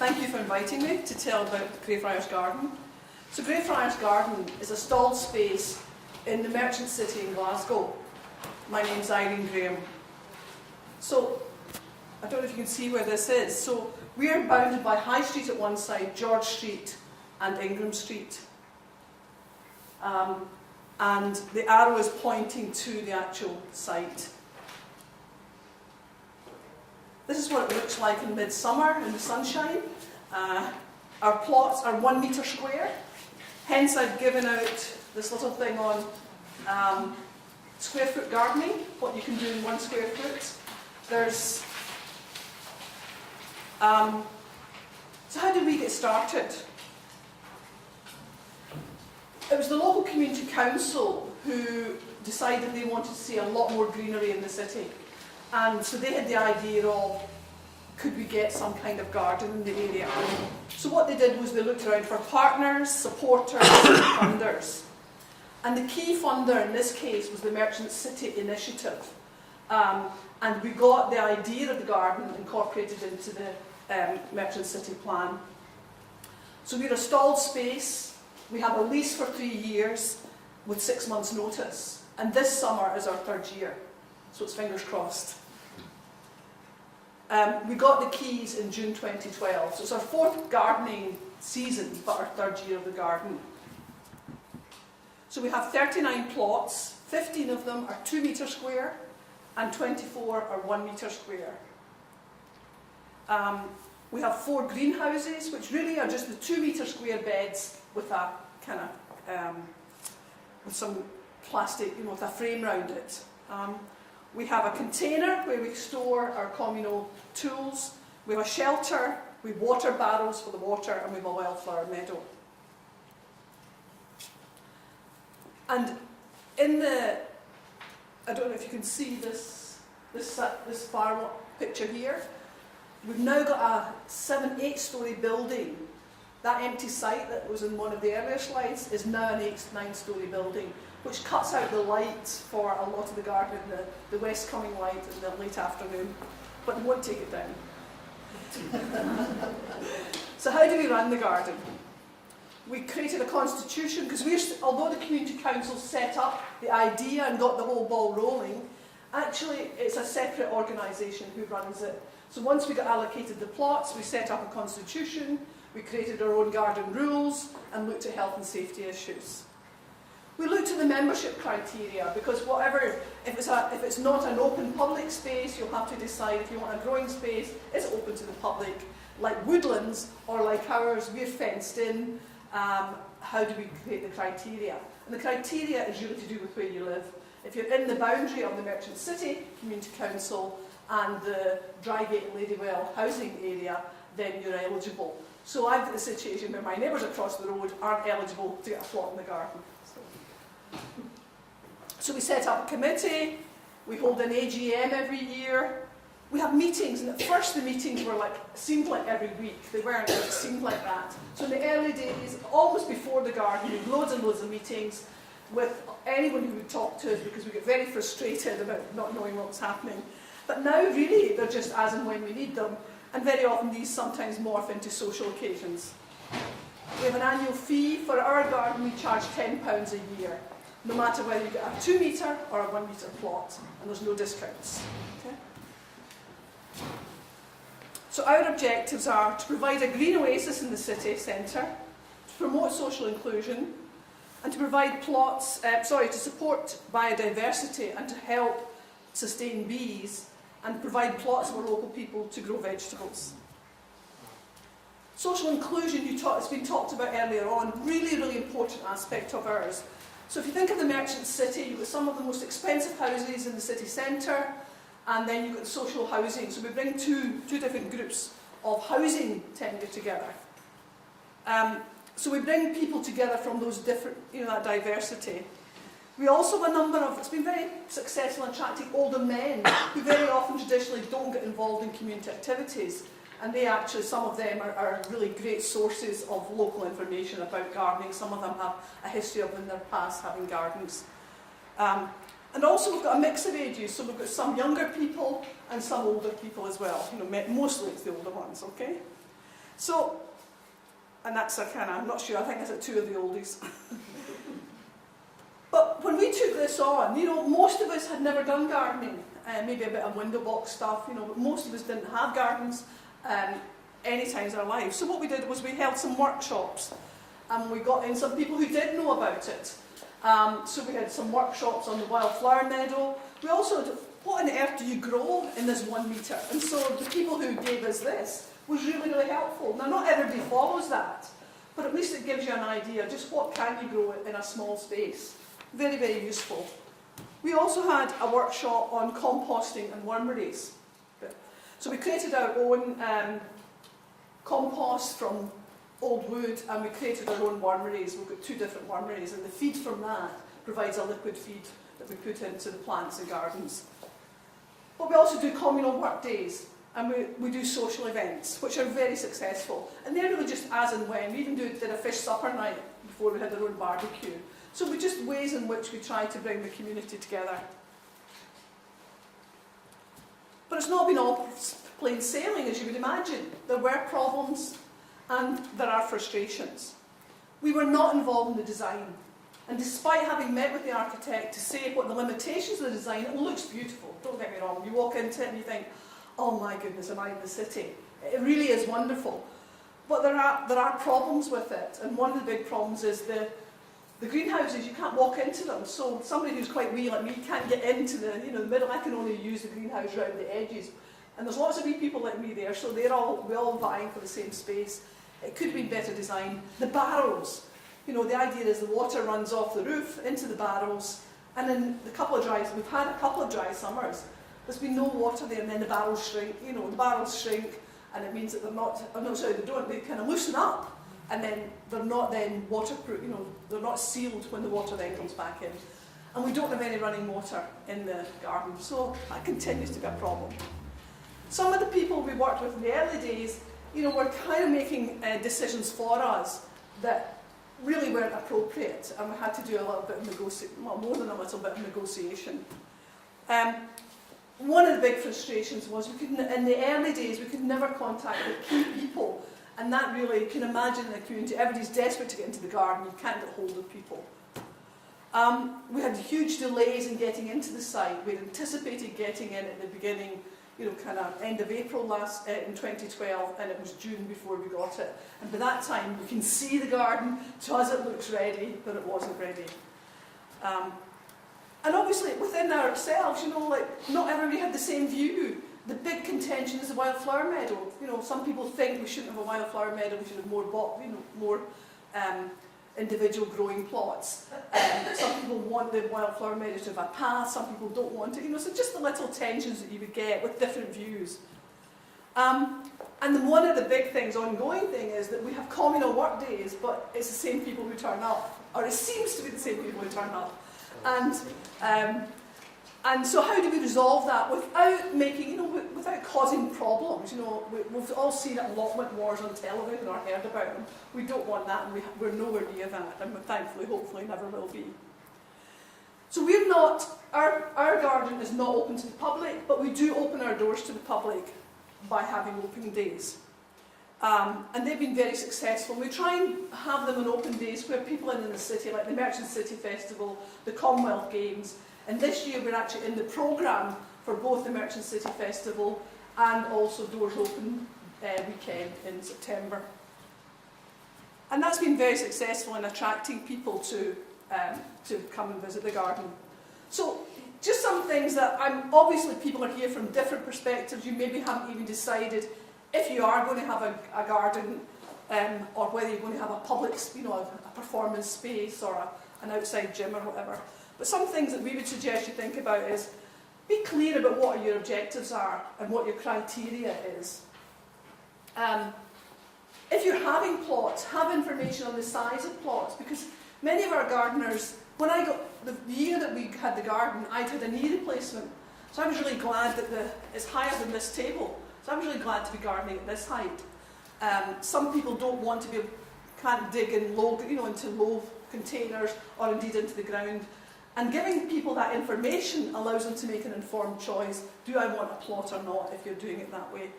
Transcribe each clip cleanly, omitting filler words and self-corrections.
Thank you for inviting me to tell about Greyfriars Garden. So Greyfriars Garden is a stalled space in the merchant city in Glasgow. My name's Irene Graham. So, I don't know if you can see where this is. So, we are bounded by High Street at one side, George Street and Ingram Street. And the arrow is pointing to the actual site. This is what it looks like in midsummer, in the sunshine. Our plots are 1 metre square. Hence I've given out this little thing on square foot gardening, what you can do in 1 square foot. There's... so how did we get started? It was the local community council who decided they wanted to see a lot more greenery in the city. And so they had the idea of, could we get some kind of garden in the area? So what they did was they looked around for partners, supporters, and funders. And the key funder in this case was the Merchant City Initiative. And we got the idea of the garden incorporated into the Merchant City plan. So we're a stalled space. We have a lease for 3 years with 6 months notice. And this summer is our 3rd year. So it's fingers crossed. We got the keys in June 2012. So it's our 4th gardening season, but our 3rd year of the garden. So we have 39 plots. 15 of them are 2 metre square and 24 are 1 metre square. We have 4 greenhouses, which really are just the 2 metre square beds with a kind of, with some plastic, with a frame around it. We have a container where we store our communal tools. We have a shelter, we have water barrels for the water, and we have a wildflower meadow. And in the, I don't know if you can see this far picture here. We've now got a 7-8 story building. That empty site that was in one of the earlier slides is now an 8-9 story building, which cuts out the light for a lot of the garden, the west coming light in the late afternoon, but it won't take it down. So how do we run the garden? We created a constitution, because although the community council set up the idea and got the whole ball rolling, actually it's a separate organisation who runs it. So once we got allocated the plots, we set up a constitution, we created our own garden rules, and looked at health and safety issues. We looked at the membership criteria, because if it's not an open public space, you'll have to decide if you want a growing space, is it open to the public? Like woodlands, or like ours, we're fenced in. How do we create the criteria? And the criteria is really to do with where you live. If you're in the boundary of the Merchant City Community Council and the Drygate and Ladywell housing area, then you're eligible. So I've got the situation where my neighbours across the road aren't eligible to get a plot in the garden. So we set up a committee, we hold an AGM every year, we have meetings, and at first the meetings were seemed like every week. They weren't, it seemed like that. So in the early days, almost before the garden, we had loads and loads of meetings with anyone who would talk to us, because we get very frustrated about not knowing what was happening. But now really they're just as and when we need them, and very often these sometimes morph into social occasions. We have an annual fee. For our garden we charge £10 a year, no matter whether you get a 2 metre or a 1 metre plot, and there's no discounts. Okay? So our objectives are to provide a green oasis in the city centre, to promote social inclusion, and to provide plots, to support biodiversity and to help sustain bees, and provide plots for local people to grow vegetables. Social inclusion, it's been talked about earlier on, really, really important aspect of ours. So if you think of the Merchant City, you've got some of the most expensive houses in the city centre, and then you've got social housing. So we bring two different groups of housing tenure together. So we bring people together from those different, that diversity. We also have it's been very successful in attracting older men who very often traditionally don't get involved in community activities. And they actually, some of them are really great sources of local information about gardening. Some of them have a history of in their past having gardens. And also we've got a mix of ages, so we've got some younger people and some older people as well. Mostly it's the older ones, okay? So, and that's a kind of, I'm not sure, I think that's two of the oldies. But when we took this on, you know, most of us had never done gardening, maybe a bit of window box stuff, you know, but most of us didn't have gardens any times in our lives. So what we did was we held some workshops, and we got in some people who did know about it. So we had some workshops on the wildflower meadow. We also had, what on earth do you grow in this 1 metre? And so the people who gave us this was really, really helpful. Now, not everybody follows that, but at least it gives you an idea just what can you grow in a small space. Very, very useful. We also had a workshop on composting and wormeries. So we created our own compost from old wood, and we created our own wormeries. We've got 2 different wormeries, and the feed from that provides a liquid feed that we put into the plants and gardens. But we also do communal work days, and we do social events, which are very successful. And they're really just as and when. We even did a fish supper night before we had our own barbecue. So we're just ways in which we try to bring the community together. But it's not been all plain sailing, as you would imagine. There were problems, and there are frustrations. We were not involved in the design. And despite having met with the architect to say what the limitations of the design, it looks beautiful, don't get me wrong. You walk into it and you think, oh my goodness, am I in the city? It really is wonderful. But there are problems with it, and one of the big problems is the greenhouses. You can't walk into them. So somebody who's quite wee like me can't get into the middle. I can only use the greenhouse around the edges. And there's lots of wee people like me there, so we're all vying for the same space. It could have been better designed. The barrels. You know, the idea is the water runs off the roof into the barrels, and in we've had a couple of dry summers. There's been no water there, and then the barrels shrink. You know, the barrels shrink, and it means that they kind of loosen up, and then they're not then waterproof. You know, they're not sealed when the water then comes back in. And we don't have any running water in the garden, so that continues to be a problem. Some of the people we worked with in the early days, you know, were kind of making decisions for us that really weren't appropriate, and we had to do a little bit of negotiation, well, more than a little bit of negotiation. One of the big frustrations was in the early days we could never contact the key people, and that really, you can imagine in the community, everybody's desperate to get into the garden, you can't get hold of people. We had huge delays in getting into the site. We'd anticipated getting in at the beginning, you know, kind of end of April in 2012, and it was June before we got it. And by that time, we can see the garden. To us, it looks ready, but it wasn't ready. And obviously, within ourselves, you know, like, not everybody had the same view. The big contention is the wildflower meadow. You know, some people think we shouldn't have a wildflower meadow, we should have more individual growing plots. Some people want the wildflower meadow to have a path, some people don't want it. You know, so just the little tensions that you would get with different views. And then one of the big things, ongoing thing, is that we have communal work days, but it's the same people who turn up, or it seems to be the same people who turn up. And so how do we resolve that without making, without causing problems? You know, we've all seen allotment wars on television or heard about them. We don't want that, and we're nowhere near that, and thankfully, hopefully, never will be. So we're not, our garden is not open to the public, but we do open our doors to the public by having open days. And they've been very successful. We try and have them on open days where people in the city, like the Merchant City Festival, the Commonwealth Games, and this year we're actually in the programme for both the Merchant City Festival and also Doors Open weekend in September. And that's been very successful in attracting people to come and visit the garden. So just some things that obviously people are here from different perspectives. You maybe haven't even decided if you are going to have a garden or whether you're going to have a public, a performance space or an outside gym or whatever. But some things that we would suggest you think about is be clear about what your objectives are and what your criteria is. If you're having plots, have information on the size of plots, because many of our gardeners, when I got the year that we had the garden, I'd had a knee replacement. So I was really glad that it's higher than this table. So I was really glad to be gardening at this height. Some people don't want to can't dig in into low containers or indeed into the ground. And giving people that information allows them to make an informed choice. Do I want a plot or not, if you're doing it that way?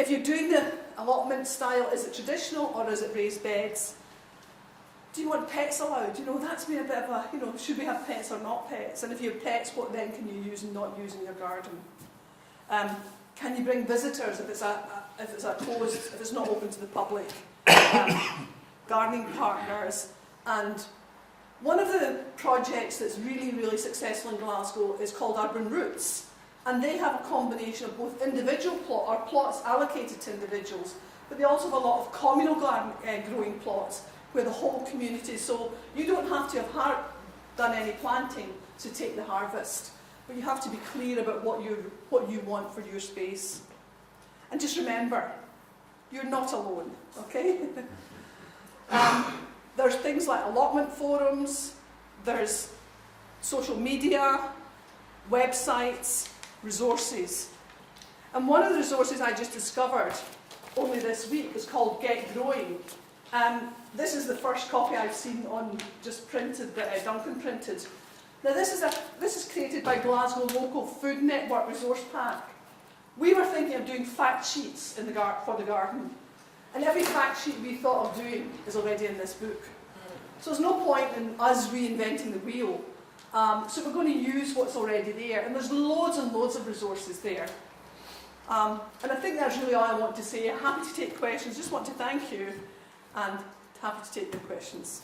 If you're doing the allotment style, is it traditional or is it raised beds? Do you want pets allowed? You know, that's been a bit of a, you know, should we have pets or not pets? And if you have pets, what then can you use and not use in your garden? Can you bring visitors if it's if it's not open to the public? Gardening partners. And one of the projects that's really, really successful in Glasgow is called Urban Roots. And they have a combination of both individual plots allocated to individuals, but they also have a lot of communal growing plots where the whole community, so you don't have to have done any planting to take the harvest, but you have to be clear about what you want for your space. And just remember, you're not alone, okay? There's things like allotment forums, there's social media, websites, resources. And one of the resources I just discovered only this week is called Get Growing. This is the first copy I've seen on just printed, that Duncan printed. Now this is created by Glasgow Local Food Network Resource Pack. We were thinking of doing fact sheets for the garden, and every fact sheet we thought of doing is already in this book. So there's no point in us reinventing the wheel. So we're going to use what's already there, and there's loads and loads of resources there. And I think that's really all I want to say. I'm happy to take questions, just want to thank you, and happy to take your questions.